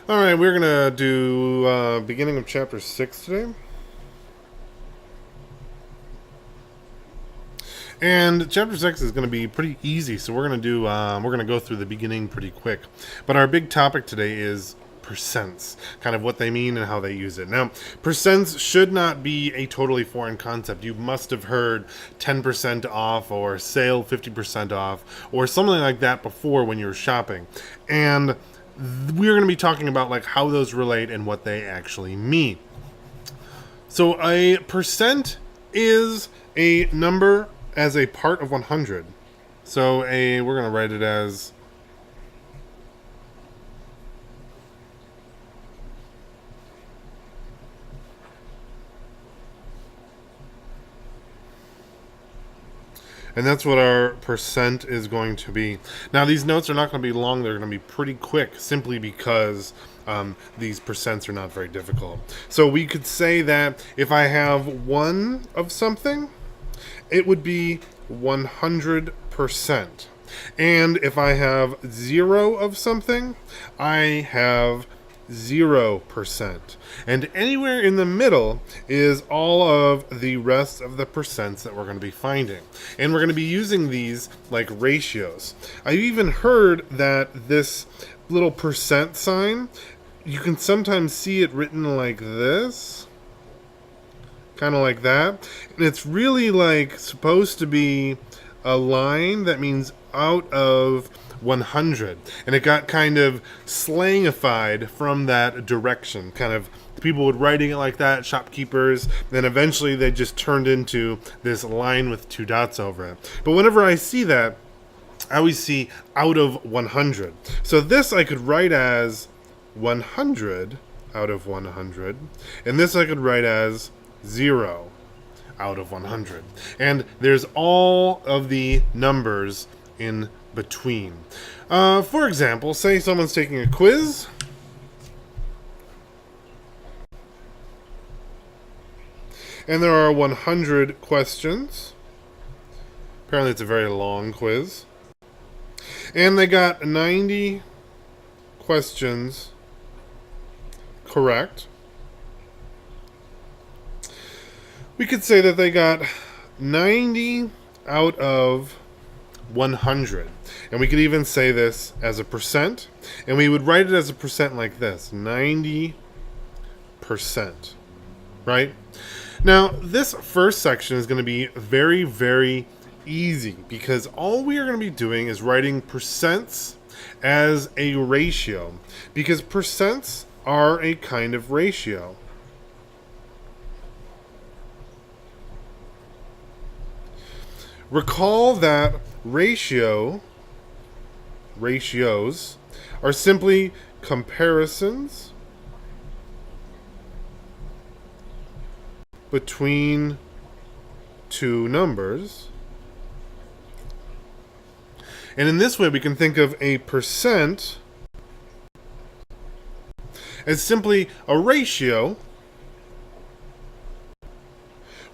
All right, we're gonna do beginning of chapter 6 today, and chapter 6 is gonna be pretty easy. So we're gonna go through the beginning pretty quick. But our big topic today is percents, kind of what they mean and how they use it. Now, percents should not be a totally foreign concept. You must have heard 10% off or sale 50% off or something like that before when you're shopping, and we're going to be talking about like how those relate and what they actually mean. So a percent is a number as a part of 100. So we're going to write it as and that's what our percent is going to be. Now, these notes are not going to be long. They're going to be pretty quick simply because these percents are not very difficult. So we could say that if I have one of something, it would be 100%. And if I have zero of something, I have 0%. And anywhere in the middle is all of the rest of the percents that we're going to be finding. And we're going to be using these like ratios. I've even heard that this little percent sign, you can sometimes see it written like this. Kind of like that. And it's really like supposed to be a line that means out of 100, and it got kind of slangified from that direction. Kind of people would writing it like that, shopkeepers, then eventually they just turned into this line with two dots over it. But whenever I see that, I always see out of 100. So this I could write as 100 out of 100, and this I could write as 0 out of 100. And there's all of the numbers in between. For example, say someone's taking a quiz. And there are 100 questions. Apparently it's a very long quiz. And they got 90 questions correct. We could say that they got 90 out of 100. And we could even say this as a percent. And we would write it as a percent like this, 90%. Right? Now, this first section is going to be very, very easy because all we are going to be doing is writing percents as a ratio, because percents are a kind of ratio. Recall that ratios are simply comparisons between two numbers. And in this way, we can think of a percent as simply a ratio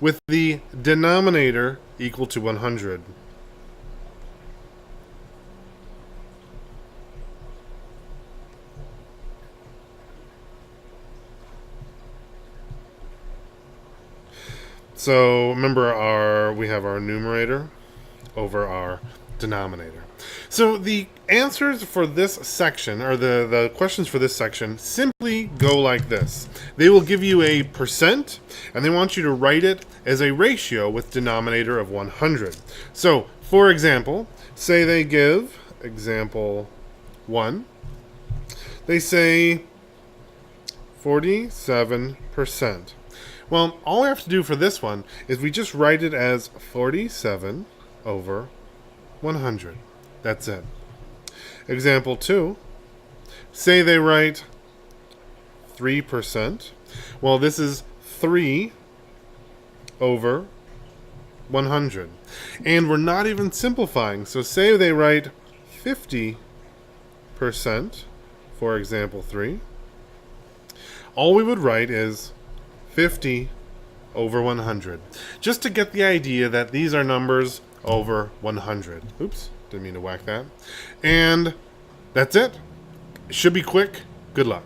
with the denominator equal to 100. So remember, we have our numerator over our denominator. So the answers for this section, or the questions for this section, simply go like this. They will give you a percent, and they want you to write it as a ratio with denominator of 100. So, for example, say they give example 1. They say 47%. Well, all we have to do for this one is we just write it as 47 over 100. That's it. Example 2. Say they write 3%. Well, this is 3 over 100. And we're not even simplifying. So say they write 50%, for example 3. All we would write is 50 over 100. Just to get the idea that these are numbers over 100. Oops, didn't mean to whack that. And that's it. It should be quick. Good luck.